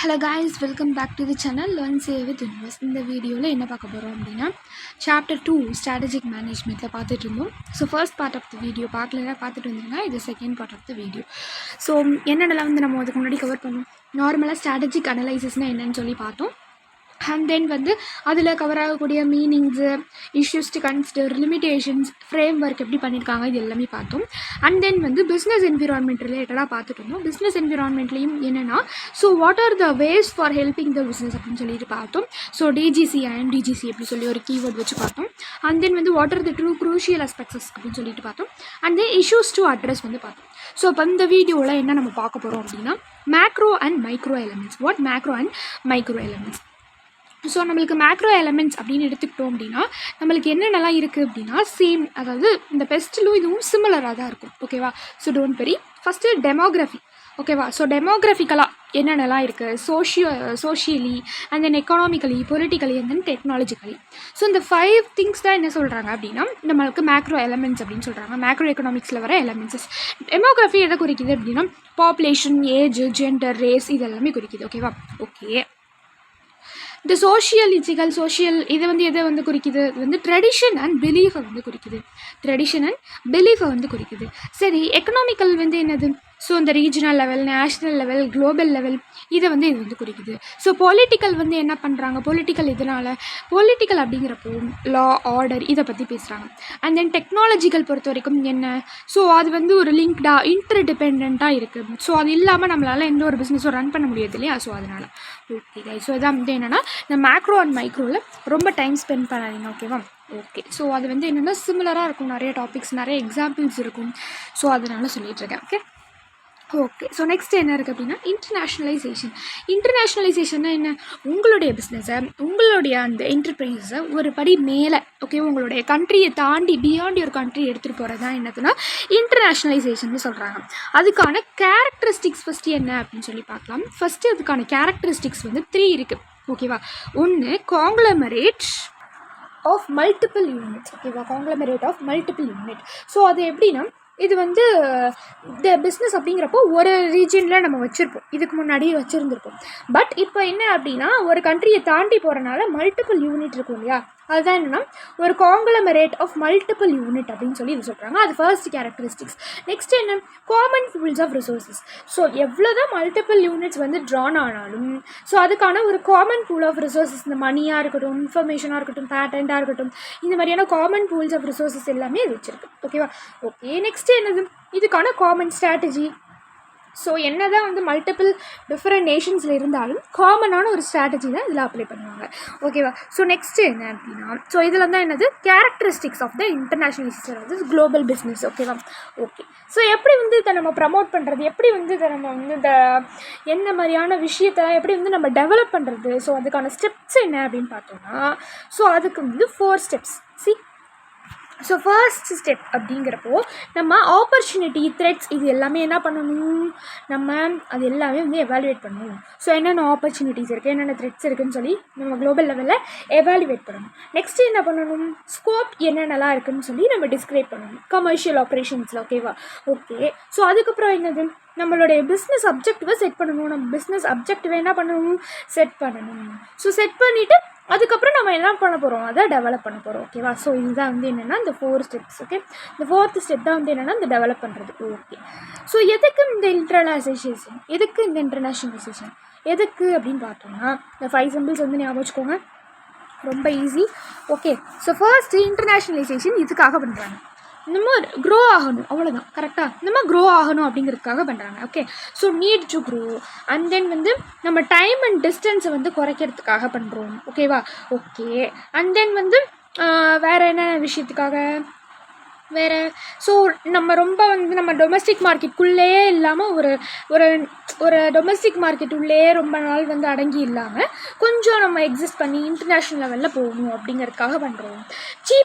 Hello guys, welcome back to the channel learn save with universe. இந்த வீடியோவில் என்ன பார்க்க போகிறோம் அப்படின்னா சாப்டர் 2 ஸ்ட்ராட்டஜிக் மேனேஜ்மெண்ட்டில் பார்த்துட்டு இருந்தோம். So first part of the video பார்க்கலன்னா பார்த்துட்டு வந்தீங்கன்னா இது second part of the video. So என்னென்னலாம் வந்து நம்ம அதுக்கு முன்னாடி கவர் பண்ணோம். நார்மலாக ஸ்ட்ராட்டஜிக் அனலைசிஸ்னால் என்னென்னு சொல்லி பார்த்தோம். அண்ட் தென் வந்து அதில் கவர் ஆகக்கூடிய meanings, issues to consider, limitations, frame work எப்படி பண்ணியிருக்காங்க, இது எல்லாமே பார்த்தோம். அண்ட் தென் வந்து பிஸ்னஸ் என்விரான்மெண்ட் ரிலேட்டடாக பார்த்துட்டு இருந்தோம். பிஸ்னஸ் என்விரான்மெண்ட்லேயும் என்னென்னா what are the ways for helping the business அப்படின்னு சொல்லிட்டு பார்த்தோம். ஸோ டிஜிசி அண்ட் டிஜிசி அப்படி சொல்லி ஒரு கீவேர்ட் வச்சு பார்த்தோம். அண்ட் தென் வந்து what are the crucial aspects அப்படின்னு சொல்லிட்டு பார்த்தோம். And then issues to address வந்து பார்த்தோம். ஸோ இப்போ இந்த வீடியோவில் என்ன நம்ம பார்க்க போகிறோம் அப்படின்னா macro and micro elements. What macro and micro elements. So நம்மளுக்கு மேக்ரோ எலமெண்ட்ஸ் அப்படின்னு எடுத்துக்கிட்டோம் அப்படின்னா நம்மளுக்கு என்னென்னலாம் இருக்குது அப்படின்னா சேம், அதாவது இந்த பெஸ்ட்டிலும் இதுவும் சிமிலராக தான் இருக்கும். ஓகேவா? So don't worry. First demography. ஓகேவா? ஸோ டெமோகிராஃபிக்கலாக என்னென்னலாம் இருக்குது, socially and then economically, politically and then technologically. So இந்த 5 திங்ஸ் தான் என்ன சொல்கிறாங்க அப்படின்னா நம்மளுக்கு மேக்ரோ எலமெண்ட்ஸ் அப்படின்னு சொல்கிறாங்க. மேக்ரோ எக்கனாமிக்ஸில் வர எலமெண்ட்ஸஸ். டெமோகிராஃபி எதை குறிக்குது அப்படின்னா பாப்புலேஷன், ஏஜ், ஜெண்டர், ரேஸ் இது எல்லாமே குறிக்குது. ஓகேவா? ஓகே. இந்த சோஷியல் இது வந்து எதை வந்து குறிக்குது, இது வந்து ட்ரெடிஷன் அண்ட் பிலீஃபை வந்து குறிக்குது. ட்ரெடிஷன் அண்ட் பிலீஃபை வந்து குறிக்குது. சரி, எக்கனாமிக்கல் வந்து என்னது? ஸோ இந்த regional level, national level, global level இதை வந்து இது வந்து குறிக்குது. ஸோ பொலிட்டிக்கல் வந்து என்ன பண்ணுறாங்க, பொலிட்டிக்கல் இதனால் பொலிட்டிக்கல் அப்படிங்கிறப்போ லா, ஆர்டர் இதை பற்றி பேசுகிறாங்க. அண்ட் தென் டெக்னாலஜிக்கல் பொறுத்த வரைக்கும் என்ன, ஸோ அது வந்து ஒரு லிங்க்டாக இன்டர்டிபெண்ட்டாக இருக்குது. ஸோ அது இல்லாமல் நம்மளால் எந்த ஒரு பிஸ்னஸும் ரன் பண்ண முடியாது இல்லையா? ஸோ அதனால் ஓகே. ஸோ இதான் வந்து என்னென்னா இந்த மேக்ரோ அண்ட் மைக்ரோவில் ரொம்ப டைம் ஸ்பெண்ட் பண்ணாதீங்க. ஓகேவா? ஓகே. ஸோ அது வந்து என்னென்னா சிமிலராக இருக்கும், நிறைய டாபிக்ஸ், நிறைய எக்ஸாம்பிள்ஸ் இருக்கும். ஸோ அதனால் சொல்லிகிட்ருக்கேன். ஓகே. ஸோ நெக்ஸ்ட் என்ன இருக்குது அப்படின்னா இன்டர்நேஷ்னலைசேஷன். இன்டர்நேஷ்னலைசேஷன்னா என்ன, உங்களுடைய பிஸ்னஸை, உங்களுடைய அந்த என்டர்பிரைஸை ஒரு படி மேலே, ஓகே, உங்களுடைய கண்ட்ரியை தாண்டி பியாண்ட் ஒரு கண்ட்ரி எடுத்துகிட்டு போகிறது தான் என்னதுன்னா இன்டர்நேஷ்னலைசேஷன் சொல்கிறாங்க. அதுக்கான கேரக்டரிஸ்டிக்ஸ் ஃபஸ்ட்டு என்ன அப்படின்னு சொல்லி பார்க்கலாம். ஃபஸ்ட்டு அதுக்கான கேரக்டரிஸ்டிக்ஸ் வந்து 3 இருக்குது. ஓகேவா? ஒன்று காங்க்ளமரேட் ஆஃப் மல்டிபிள் யூனிட்ஸ். ஓகேவா? Conglomerate of multiple unit. So அது எப்படின்னா இது வந்து இந்த பிஸ்னஸ் அப்படிங்கிறப்போ ஒரு ரீஜனில் நம்ம வச்சுருப்போம், இதுக்கு முன்னாடியே வச்சுருந்துருப்போம். பட் இப்போ என்ன அப்படின்னா ஒரு கண்ட்ரியை தாண்டி போகிறனால மல்டிபிள் யூனிட் இருக்கும் இல்லையா? அதுதான் என்னென்னா ஒரு காங்க்ளமரேட் ஆஃப் மல்டிபிள் யூனிட் அப்படின்னு சொல்லி இது சொல்கிறாங்க. அது ஃபர்ஸ்ட் கேரக்டரிஸ்டிக்ஸ். நெக்ஸ்ட் என்ன, common pools of resources. So எவ்வளோ தான் மல்டிபிள் யூனிட்ஸ் வந்து ட்ரான் ஆனாலும் ஸோ அதுக்கான ஒரு காமன் பூல் ஆஃப் ரிசோர்ஸஸ், இந்த மணியாக இருக்கட்டும், இன்ஃபர்மேஷனாக இருக்கட்டும், பேட்டன்ட்டாக இருக்கட்டும், இந்த மாதிரியான காமன் பூல்ஸ் ஆஃப் ரிசோர்ஸஸ் எல்லாமே இது வச்சுருக்கு. ஓகேவா? ஓகே. நெக்ஸ்ட் என்னது, இதுக்கான காமன் ஸ்ட்ராட்டஜி. ஸோ என்ன தான் வந்து மல்டிபிள் டிஃப்ரெண்ட் நேஷன்ஸில் இருந்தாலும் காமனான ஒரு ஸ்ட்ராட்டஜி தான் இதில் அப்ளை பண்ணுவாங்க. ஓகேவா? ஸோ நெக்ஸ்ட்டு என்ன அப்படின்னா ஸோ இதில் தான் என்னது கேரக்டரிஸ்டிக்ஸ் ஆஃப் த இன்டர்நேஷ்னலைசேஷன் வந்து குளோபல் பிஸ்னஸ். ஓகேவா? ஓகே. ஸோ எப்படி வந்து இதை நம்ம ப்ரமோட் பண்ணுறது, எப்படி வந்து இதை நம்ம வந்து இந்த என்ன மாதிரியான விஷயத்தெல்லாம் எப்படி வந்து நம்ம டெவலப் பண்ணுறது, ஸோ அதுக்கான ஸ்டெப்ஸ் என்ன அப்படின்னு பார்த்தோம்னா ஸோ அதுக்கு வந்து 4 ஸ்டெப்ஸ். ஸோ ஃபர்ஸ்ட் ஸ்டெப் அப்படிங்கிறப்போ நம்ம ஆப்பர்ச்சுனிட்டி, த்ரெட்ஸ் இது எல்லாமே என்ன பண்ணணும், நம்ம அது எல்லாமே வந்து எவாலுவேட் பண்ணணும். ஸோ என்னென்ன ஆப்பர்ச்சுனிட்டிஸ் இருக்குது, என்னென்ன த்ரெட்ஸ் இருக்குதுன்னு சொல்லி நம்ம குளோபல் லெவலில் எவாலுவேட் பண்ணணும். நெக்ஸ்ட்டு என்ன பண்ணணும், ஸ்கோப் என்னென்னலாம் இருக்குதுன்னு சொல்லி நம்ம டிஸ்கிரைப் பண்ணணும் கமர்ஷியல் ஆப்ரேஷன்ஸில். ஓகேவா? ஓகே. ஸோ அதுக்கப்புறம் என்னது, நம்மளுடைய பிஸ்னஸ் அப்ஜெக்டிவை செட் பண்ணணும். நம்ம பிஸ்னஸ் அப்ஜெக்டிவை என்ன பண்ணணும், செட் பண்ணணும். ஸோ செட் பண்ணிவிட்டு அதுக்கப்புறம் நம்ம என்ன பண்ண போகிறோம், அதை டெவலப் பண்ண போகிறோம். ஓகேவா? ஸோ இதுதான் வந்து என்னென்னா இந்த 4 ஸ்டெப்ஸ். ஓகே. இந்த 4th ஸ்டெப் தான் வந்து என்னென்னா இந்த டெவலப் பண்ணுறது. ஓகே. ஸோ எதுக்கு இந்த இன்டர்நேஷ்னலைசேஷன், எதுக்கு அப்படின்னு பார்த்தோம்னா இந்த 5 சிம்பிள்ஸ் வந்து ஞாபகம் வச்சுக்கோங்க, ரொம்ப ஈஸி. ஓகே. ஸோ ஃபர்ஸ்ட் இன்டர்நேஷ்னலைசேஷன் இதுக்காக பண்ணுறாங்க, நம்ம க்ரோ ஆகணும், அவ்வளோதான். கரெக்டாக? நம்ம க்ரோ ஆகணும் அப்படிங்கிறதுக்காக பண்ணுறாங்க. Okay. So need to grow. And then வந்து நம்ம டைம் அண்ட் டிஸ்டன்ஸை வந்து குறைக்கிறதுக்காக பண்ணுறோம். ஓகேவா? ஓகே. அண்ட் தென் வந்து வேறு என்ன விஷயத்துக்காக, வேறு ஸோ நம்ம ரொம்ப வந்து நம்ம டொமஸ்டிக் மார்க்கெட்டுக்குள்ளேயே இல்லாமல் ஒரு டொமஸ்டிக் மார்க்கெட் உள்ளே ரொம்ப நாள் வந்து அடங்கி இல்லாமல் கொஞ்சம் நம்ம எக்ஸிஸ்ட் பண்ணி இன்டர்நேஷ்னல் லெவலில் போகணும் அப்படிங்கிறதுக்காக பண்ணுறோம்.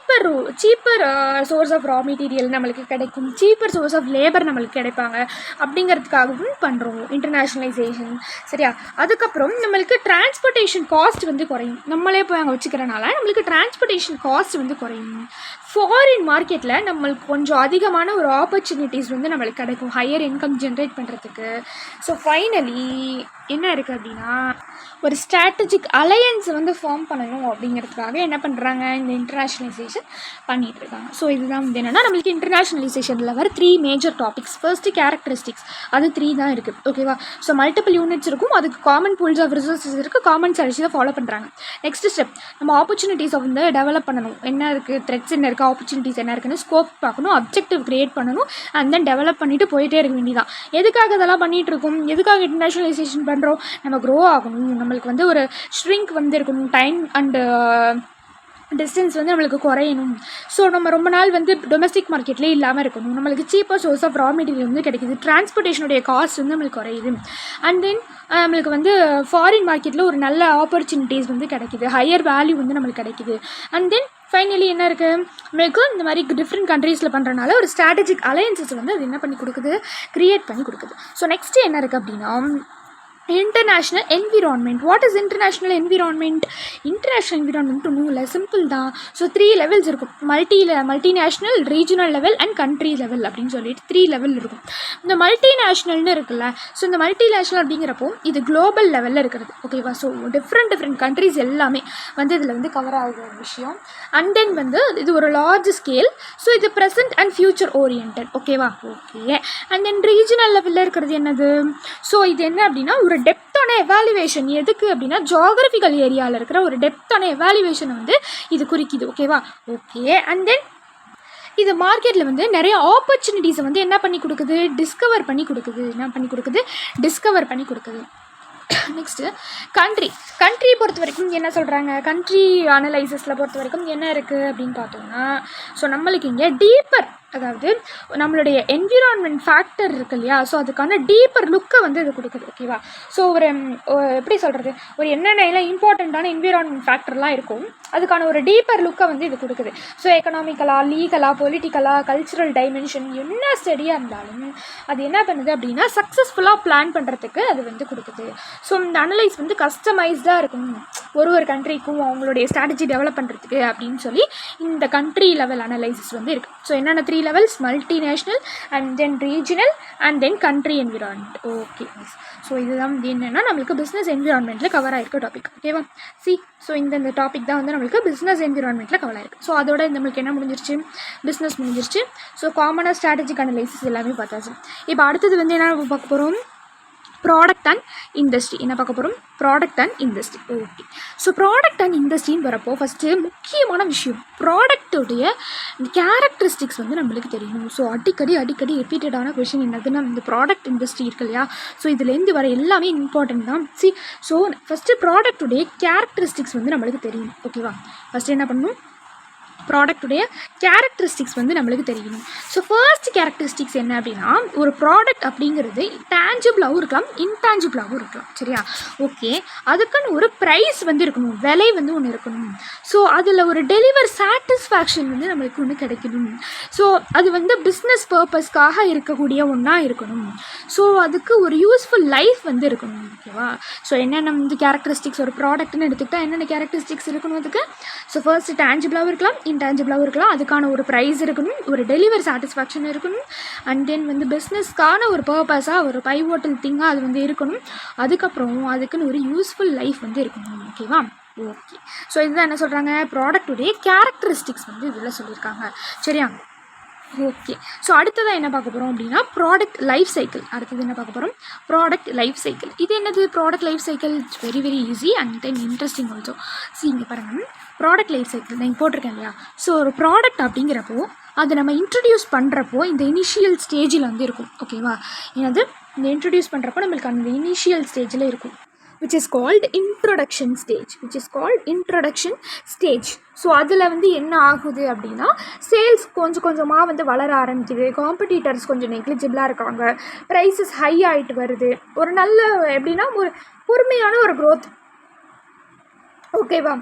Cheaper source of raw material நம்மளுக்கு கிடைக்கும், சீப்பர் சோர்ஸ் ஆஃப் லேபர் நம்மளுக்கு கிடைப்பாங்க அப்படிங்கிறதுக்காகவும் பண்ணுறோம் இன்டர்நேஷ்னலைசேஷன். சரியா? அதுக்கப்புறம் நம்மளுக்கு டிரான்ஸ்போர்ட்டேஷன் காஸ்ட் வந்து குறையும். நம்மளே போய் அங்கே வச்சுக்கிறனால நம்மளுக்கு டிரான்ஸ்போர்ட்டேஷன் காஸ்ட் வந்து குறையும். ஃபாரின் மார்க்கெட்டில் நம்மளுக்கு கொஞ்சம் அதிகமான ஒரு ஆப்பர்ச்சுனிட்டிஸ் வந்து நம்மளுக்கு கிடைக்கும் ஹையர் இன்கம் ஜென்ரேட் பண்ணுறதுக்கு. ஸோ ஃபைனலி என்ன இருக்குது அப்படின்னா ஒரு ஸ்ட்ராட்டஜிக் அலையன்ஸ் வந்து ஃபார்ம் பண்ணணும் அப்படிங்கிறதுக்காக என்ன பண்ணுறாங்க, இந்த இன்டர்நேஷ்னலைசேஷன் பண்ணிகிட்டு இருக்காங்க. ஸோ இதுதான் வந்து என்னென்னா நம்மளுக்கு இன்டர்நேஷ்னலைசேஷனில் வர 3 மேஜர் டாபிக்ஸ். ஃபர்ஸ்ட்டு கேரக்டரிஸ்டிக்ஸ், அது 3 தான் இருக்குது. ஓகேவா? ஸோ மல்டிபிள் யூனிட்ஸ் இருக்கும், அதுக்கு காமன் பூல்ஸ் ஆஃப் ரிசோர்ஸஸ் இருக்குது, காமன் ஸ்ட்ராட்டஜி தான் ஃபாலோ பண்ணுறாங்க. நெக்ஸ்ட் ஸ்டெப், நம்ம ஆப்பர்ச்சுனிட்டிஸை வந்து டெவலப் பண்ணணும். என்ன இருக்குது, த்ரெட்ஸ் என்ன இருக்குது, ஆப்பர்ச்சுனிட்டிஸ் என்ன இருக்குன்னு ஸ்கோப் பார்க்கணும், அப்ஜெக்டிவ் க்ரியேட் பண்ணணும், அண்ட் தென் டெவலப் பண்ணிவிட்டு போயிட்டே இருக்க வேண்டியதான். எதுக்காக இதெல்லாம் பண்ணிகிட்டு இருக்கோம், எதுக்காக இன்டர்நேஷ்னலைசேஷன் பண்ணுறோம், நம்ம க்ரோ ஆகணும், நம்மளுக்கு வந்து ஒரு ஷ்ரிங்க் வந்து இருக்கணும், டைம் அண்டு டிஸ்டன்ஸ் வந்து நம்மளுக்கு குறையணும். ஸோ நம்ம ரொம்ப நாள் வந்து டொமஸ்டிக் மார்க்கெட்லேயே இல்லாமல் இருக்கணும், நம்மளுக்கு cheaper source of raw material வந்து கிடைக்குது, டிரான்ஸ்போர்ட்டேஷனுடைய காஸ்ட் வந்து நம்மளுக்கு குறையுது, அண்ட் தென் நம்மளுக்கு வந்து ஃபாரின் மார்க்கெட்டில் ஒரு நல்ல ஆப்பர்ச்சுனிட்டிஸ் வந்து கிடைக்குது, ஹையர் வேல்யூ வந்து நம்மளுக்கு கிடைக்குது. அண்ட் தென் ஃபைனலி என்ன இருக்குது, நம்மளுக்கு இந்த மாதிரி டிஃப்ரெண்ட் கண்ட்ரீஸில் பண்ணுறனால ஒரு ஸ்ட்ராட்டஜிக் அலையன்சஸ் வந்து அது என்ன பண்ணி கொடுக்குது, க்ரியேட் பண்ணி கொடுக்குது. ஸோ நெக்ஸ்ட்டு என்ன இருக்குது அப்படின்னா international environment. What is international environment? International environment ஒன்றும் இல்லை, சிம்பிள் தான். ஸோ 3 லெவல்ஸ் இருக்கும், multinational, regional level and country level அப்படின்னு சொல்லிட்டு 3 லெவல் இருக்கும். இந்த மல்டிநேஷ்னல்னு இருக்குல்ல, ஸோ இந்த மல்டிநேஷ்னல் அப்படிங்கிறப்போ இது குளோபல் லெவலில் இருக்கிறது. ஓகேவா? ஸோ டிஃப்ரெண்ட் கண்ட்ரிஸ் எல்லாமே வந்து இதில் வந்து கவர் ஆகுற ஒரு விஷயம். அண்ட் தென் வந்து இது ஒரு லார்ஜ் ஸ்கேல், ஸோ இது ப்ரெசன்ட் அண்ட் ஃபியூச்சர் ஓரியன்ட். ஓகேவா? ஓகே. அண்ட் தென் ரீஜனல் லெவலில் இருக்கிறது என்னது, ஸோ இது என்ன அப்படின்னா ஒரு டெப்த்தான எவாலுவேஷன். எதுக்கு அப்படின்னா ஜியோகிராஃபிக்கல் ஏரியாவில் இருக்கிற ஒரு டெப்த்தான எவாலுவேஷனை வந்து இது குறிக்குது. ஓகேவா? ஓகே. அண்ட் தென் இது மார்க்கெட்டில் வந்து நிறைய ஆப்பர்ச்சுனிட்டிஸை வந்து என்ன பண்ணி கொடுக்குது, டிஸ்கவர் பண்ணி கொடுக்குது. நெக்ஸ்ட்டு கண்ட்ரி பொறுத்த வரைக்கும் என்ன சொல்கிறாங்க, கண்ட்ரி அனலைசிஸில் பொறுத்த வரைக்கும் என்ன இருக்குது அப்படின்னு பார்த்தோம்னா, ஸோ நம்மளுக்கு இங்கே டீப்பர், அதாவது நம்மளுடைய என்விரான்மெண்ட் ஃபேக்டர் இருக்கு இல்லையா, ஸோ அதுக்கான டீப்பர் லுக்கை வந்து இது கொடுக்குது. ஓகேவா? ஸோ ஒரு எப்படி சொல்கிறது, ஒரு என்னென்ன இம்பார்ட்டண்ட்டான என்விரான்மெண்ட் ஃபேக்டர்லாம் இருக்கும் அதுக்கான ஒரு டீப்பர் லுக்கை வந்து இது கொடுக்குது. ஸோ எக்கனாமிக்கலாக, லீகலாக, பொலிட்டிக்கலாக, கல்ச்சுரல் டைமென்ஷன் என்ன ஸ்டடியாக இருந்தாலும் அது என்ன பண்ணுது அப்படின்னா சக்ஸஸ்ஃபுல்லாக பிளான் பண்ணுறதுக்கு அது வந்து கொடுக்குது. ஸோ இந்த அனலைஸ் வந்து கஸ்டமைஸ்டாக இருக்கும் ஒரு கண்ட்ரிக்கும் அவங்களுடைய ஸ்ட்ராட்டஜி டெவலப் பண்ணுறதுக்கு அப்படின்னு சொல்லி இந்த கண்ட்ரி லெவல் அனலைசிஸ் வந்து இருக்குது. ஸோ என்னென்ன 3 levels, multinational and then regional and then country environment. Okay. So இதுதான் வந்து என்னென்னா நம்மளுக்கு பிஸ்னஸ் என்விரான்மெண்ட்டில் கவர் ஆகிருக்க டாபிக். ஓகேவா? ஸோ இந்த டாபிக் தான் வந்து நம்மளுக்கு பிஸ்னஸ் என்விரான்மெண்ட்டில் கவர் ஆகிருக்கு. ஸோ அதோட நம்மளுக்கு என்ன முடிஞ்சிருச்சு, பிஸ்னஸ் முடிஞ்சிருச்சு. ஸோ காமனாக ஸ்ட்ராட்டஜிக் அனலைசிஸ் எல்லாமே பார்த்தாச்சு. இப்போ அடுத்தது வந்து என்ன பார்க்க போகிறோம், ப்ராடக்ட் அண்ட் இண்டஸ்ட்ரி. என்ன பார்க்க போகிறோம், product and industry. Okay. So product and இண்டஸ்ட்ரின்னு வரப்போ ஃபஸ்ட்டு முக்கியமான விஷயம் ப்ராடக்ட்டுடைய கேரக்டரிஸ்டிக்ஸ் வந்து நம்மளுக்கு தெரியணும். ஸோ அடிக்கடி ரிப்பீட்டடான கொஷின் என்னதுன்னா இந்த ப்ராடக்ட் இண்டஸ்ட்ரி இருக்கு இல்லையா, ஸோ இதுலேருந்து வர எல்லாமே இம்பார்ட்டன்ட் தான். ஸோ ஃபஸ்ட்டு ப்ராடக்ட்டுடைய கேரக்டரிஸ்டிக்ஸ் வந்து நம்மளுக்கு தெரியும். ஓகேவா? ஃபஸ்ட்டு என்ன பண்ணணும், ப்ராடக்ட்டுடைய கேரக்டரிஸ்டிக்ஸ் வந்து நம்மளுக்கு தெரியணும். ஸோ ஃபர்ஸ்ட் கேரக்டரிஸ்டிக்ஸ் என்ன அப்படின்னா ஒரு ப்ராடக்ட் அப்படிங்கிறது டேஞ்சிபிளாகவும் இருக்கலாம், இன்டேஞ்சிபிளாகவும் இருக்கலாம். சரியா? ஓகே. அதுக்குன்னு ஒரு ப்ரைஸ் வந்து இருக்கணும், விலை வந்து ஒன்று இருக்கணும். ஸோ அதில் ஒரு டெலிவர் சாட்டிஸ்ஃபேக்ஷன் வந்து நம்மளுக்கு ஒன்று கிடைக்கணும். ஸோ அது வந்து பிஸ்னஸ் பர்பஸ்க்காக இருக்கக்கூடிய ஒன்றா இருக்கணும். ஸோ அதுக்கு ஒரு யூஸ்ஃபுல் லைஃப் வந்து இருக்கணும். ஓகேவா? ஸோ என்னென்ன வந்து கேரக்டரிஸ்டிக்ஸ் ஒரு ப்ராடக்ட்னு எடுத்துக்கிட்டால் என்னென்ன கேரக்டரிஸ்டிக்ஸ் இருக்கணும் அதுக்கு, ஸோ ஃபர்ஸ்ட் டேஞ்சிபிளாகவும் இருக்கலாம், இன்டேஞ்சிபிளாகவும் இருக்கலாம், அதுக்கான ஒரு ப்ரைஸ் இருக்கணும், ஒரு டெலிவரி சாட்டிஸ்ஃபேக்ஷன் இருக்கணும், அண்ட் தென் வந்து பிஸ்னஸ்க்கான ஒரு பர்பஸாக ஒரு பைவோட்டல் திங்காக அது வந்து இருக்கணும், அதுக்கப்புறம் அதுக்குன்னு ஒரு யூஸ்ஃபுல் லைஃப் வந்து இருக்கணும். ஓகேவா? ஓகே. ஸோ இதுதான் என்ன சொல்கிறாங்க, ப்ராடக்ட்டுடைய கேரக்டரிஸ்டிக்ஸ் வந்து இதில் சொல்லியிருக்காங்க. சரியா? ஓகே. ஸோ அடுத்ததாக என்ன பார்க்க போகிறோம் அப்படின்னா ப்ராடக்ட் லைஃப் சைக்கிள். அடுத்தது என்ன பார்க்க போகிறோம், ப்ராடக்ட் லைஃப் சைக்கிள். இது என்னது product life cycle, it's very easy and then interesting also. இங்கே பாருங்கள், ப்ராடக்ட் லைஃப் சைக்கிள் நான் போட்டிருக்கேன் இல்லையா. ஸோ ஒரு ப்ராடக்ட் அப்படிங்கிறப்போ அதை நம்ம இன்ட்ரடியூஸ் பண்ணுறப்போ இந்த இனிஷியல் ஸ்டேஜில் வந்து இருக்கும். ஓகேவா? என்னது, இந்த இன்ட்ரடியூஸ் பண்ணுறப்போ நம்மளுக்கு அந்த இனிஷியல் ஸ்டேஜில் இருக்கும், which is called introduction stage. So அதில் வந்து என்ன ஆகுது அப்படின்னா சேல்ஸ் கொஞ்சமாக வந்து வளர ஆரம்பிக்குது, காம்படிட்டர்ஸ் கொஞ்சம் நெக்லிஜிபிளாக இருக்காங்க, ப்ரைஸஸ் ஹை ஆகிட்டு வருது, ஒரு நல்ல எப்படின்னா ஒரு பொறுமையான ஒரு க்ரோத். ஓகேவா?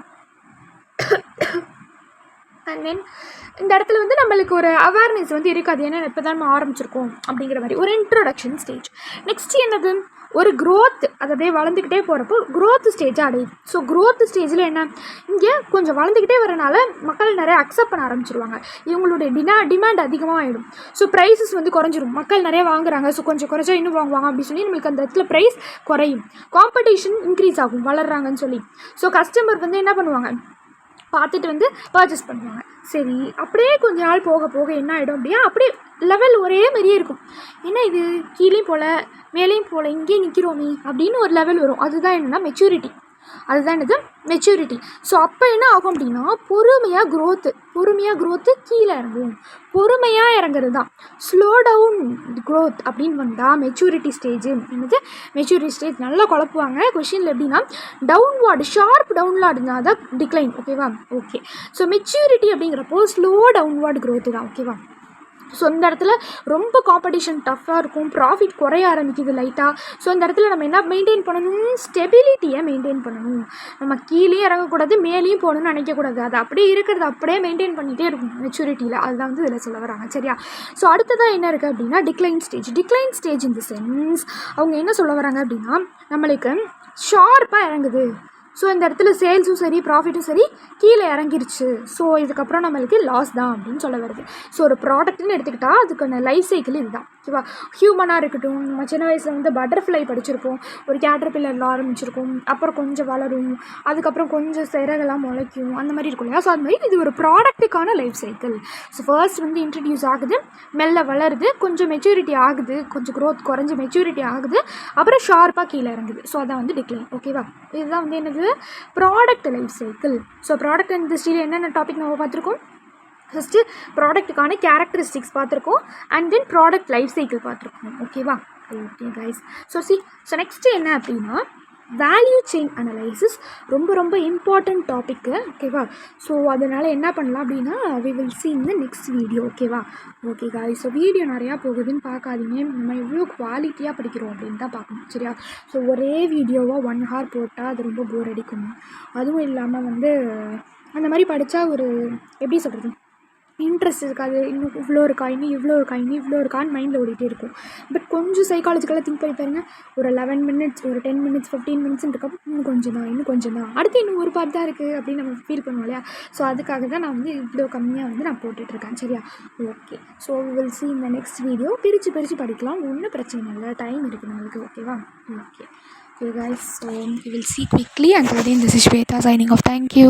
அண்ட் தென் இந்த இடத்துல வந்து நம்மளுக்கு ஒரு அவேர்னஸ் வந்து இருக்காது, ஏன்னா இப்போ தான் நம்ம ஆரம்பிச்சிருக்கோம் அப்படிங்கிற மாதிரி ஒரு இன்ட்ரோடக்ஷன் ஸ்டேஜ். நெக்ஸ்ட் என்னது, ஒரு growth அது அப்படியே வளர்ந்துக்கிட்டே போகிறப்போ growth ஸ்டேஜ் அடையுது. ஸோ growth ஸ்டேஜில் என்ன, இங்கே கொஞ்சம் வளர்ந்துக்கிட்டே வரனால மக்கள் நிறைய அக்செப்ட் பண்ண ஆரம்பிச்சிருவாங்க. இவங்களுடைய டிமாண்ட் அதிகமாக ஆகிடும். ஸோ ப்ரைஸஸ் வந்து குறைஞ்சிரும். மக்கள் நிறைய வாங்குறாங்க, ஸோ கொஞ்சம் குறைச்சா இன்னும் வாங்குவாங்க அப்படின்னு சொல்லி நம்மளுக்கு அந்த இடத்துல ப்ரைஸ் குறையும். காம்படிஷன் இன்க்ரீஸ் ஆகும் வளர்றாங்கன்னு சொல்லி. ஸோ கஸ்டமர் வந்து என்ன பண்ணுவாங்க, பார்த்துட்டு வந்து பர்ச்சேஸ் பண்ணுவாங்க. சரி, அப்படியே கொஞ்ச நாள் போக போக என்ன ஆகிடும் அப்படின்னா, அப்படியே லெவல் ஒரே மாதிரியே இருக்கும். ஏன்னா இது கீழேயும் போல் மேலேயும் போல் இங்கேயே நிற்கிறோமே அப்படின்னு ஒரு லெவல் வரும். அதுதான் என்னென்னா மெச்சூரிட்டி. அதுதான் என்னது, மெச்சூரிட்டி. ஸோ அப்போ என்ன ஆகும் அப்படின்னா, பொறுமையாக க்ரோத்து கீழே இறங்கும். பொறுமையாக இறங்குறது தான் ஸ்லோ டவுன் க்ரோத் அப்படின்னு வந்தால் மெச்சூரிட்டி ஸ்டேஜ். என்னது மெச்சூரிட்டி ஸ்டேஜ் நல்லா குழப்புவாங்க கொஷினில். எப்படின்னா ஷார்ப் டவுன்வார்டுனா தான் டிக்ளைன். ஓகேவா? ஓகே. ஸோ மெச்சூரிட்டி அப்படிங்கிறப்போ ஸ்லோ டவுன்வார்டு க்ரோத்து தான். ஓகேவா? ஸோ இந்த இடத்துல ரொம்ப காம்படிஷன் டஃப்பாக இருக்கும், ப்ராஃபிட் குறைய ஆரம்பிக்குது லைட்டாக. ஸோ இந்த இடத்துல நம்ம என்ன மெயின்டைன் பண்ணணும், ஸ்டெபிலிட்டியை மெயின்டைன் பண்ணணும். நம்ம கீழே இறங்கக்கூடாது, மேலேயும் போகணும்னு நினைக்கக்கூடாது. அது அப்படியே இருக்கிறது அப்படியே மெயின்டைன் பண்ணிகிட்டே இருக்கும் மெச்சூரிட்டியில். அதுதான் வந்து இதில் சொல்ல வராங்க. சரியா? ஸோ அடுத்ததாக என்ன இருக்குது அப்படின்னா டிக்ளைன் ஸ்டேஜ் இந்த சென்ஸ் அவங்க என்ன சொல்ல வராங்க அப்படின்னா, நம்மளுக்கு ஷார்ப்பாக இறங்குது. ஸோ இந்த இடத்துல சேல்ஸும் சரி ப்ராஃபிட்டும் சரி கீழே இறங்கிருச்சு. ஸோ இதுக்கப்புறம் நம்மளுக்கு லாஸ் தான் அப்படின்னு சொல்ல வருது. ஸோ ஒரு ப்ராடக்ட்னு எடுத்துக்கிட்டால் அதுக்கான லைஃப் சைக்கிள் இதுதான். ஓகேவா? ஹியூமனாக இருக்கட்டும், நம்ம சின்ன வயசில் வந்து பட்டர்ஃப்ளை படிச்சிருப்போம், ஒரு கேட்டர்பில்லரில் ஆரம்பிச்சிருக்கும், அப்புறம் கொஞ்சம் வளரும், அதுக்கப்புறம் கொஞ்சம் சிறகெல்லாம் முளைக்கும், அந்த மாதிரி இருக்கும் இல்லையா? ஸோ அது மாதிரி இது ஒரு ப்ராடக்ட்டுக்கான லைஃப் சைக்கிள். ஸோ ஃபர்ஸ்ட் வந்து இன்ட்ரடியூஸ் ஆகுது, மெல்ல வளருது, கொஞ்சம் மெச்சூரிட்டி ஆகுது, கொஞ்சம் க்ரோத் குறைஞ்சி மெச்சூரிட்டி ஆகுது, அப்புறம் ஷார்ப்பாக கீழே இறங்குது. ஸோ அதான் வந்து டிக்ளைன். ஓகேவா? இதுதான் வந்து என்னது, product life cycle. So product இண்டஸ்ட்ரியில் என்னென்ன டாபிக் நம்ம பார்த்துருக்கோம், ஃபஸ்ட்டு ப்ராடக்ட்டுக்கான கேரக்டரிஸ்டிக்ஸ் பார்த்துருக்கோம், and then product life cycle பார்த்துருக்கோம். ஓகேவா? Okay guys. ஸோ நெக்ஸ்ட்டு என்ன அப்படின்னா வேல்யூ செயின் அனலைசிஸ். ரொம்ப ரொம்ப இம்பார்ட்டண்ட் டாப்பிக்கு. ஓகேவா? ஸோ அதனால் என்ன பண்ணலாம் அப்படின்னா we will see in the next video. ஓகேவா? Okay guys. ஸோ வீடியோ நிறையா போகுதுன்னு பார்க்காதீங்க, நம்ம எவ்வளோ குவாலிட்டியாக படிக்கிறோம் அப்படின்னு தான் பார்க்கணும். சரியா? ஸோ ஒரே வீடியோவாக 1 hour போட்டால் அது ரொம்ப போர் அடிக்கும். அதுவும் இல்லாமல் வந்து அந்த மாதிரி படித்தா ஒரு எப்படி சொல்கிறது, இன்ட்ரெஸ்ட் இருக்காது. இன்னும் இவ்வளோ இருக்கா, இன்னும் இவ்வளோ இருக்கா, இன்னும் இவ்வளோ இருக்கான்னு மைண்டில் ஓடிட்டே இருக்கும். பட் கொஞ்சம் சைக்காலஜிக்கலாக திங்க் பண்ணி பாருங்கள். ஒரு 11 minutes, ஒரு 10 minutes, 15 minutes இருக்கப்போ இன்னும் கொஞ்சம் தான் அடுத்து இன்னும் ஒரு பார்ட் தான் இருக்குது அப்படின்னு நம்ம ஃபீல் பண்ணுவோம் இல்லையா? ஸோ அதுக்காக தான் நான் வந்து இவ்வளோ கம்மியாக வந்து நான் போட்டுட்ருக்கேன். சரியா? Okay. So we will see in the next video. பிரித்து படிக்கலாம், ஒன்றும் பிரச்சனை இல்லை, டைம் இருக்குது நம்மளுக்கு. ஓகேவா? Okay guys. So we will see quickly. Until then, this is Shweta signing off. Thank you.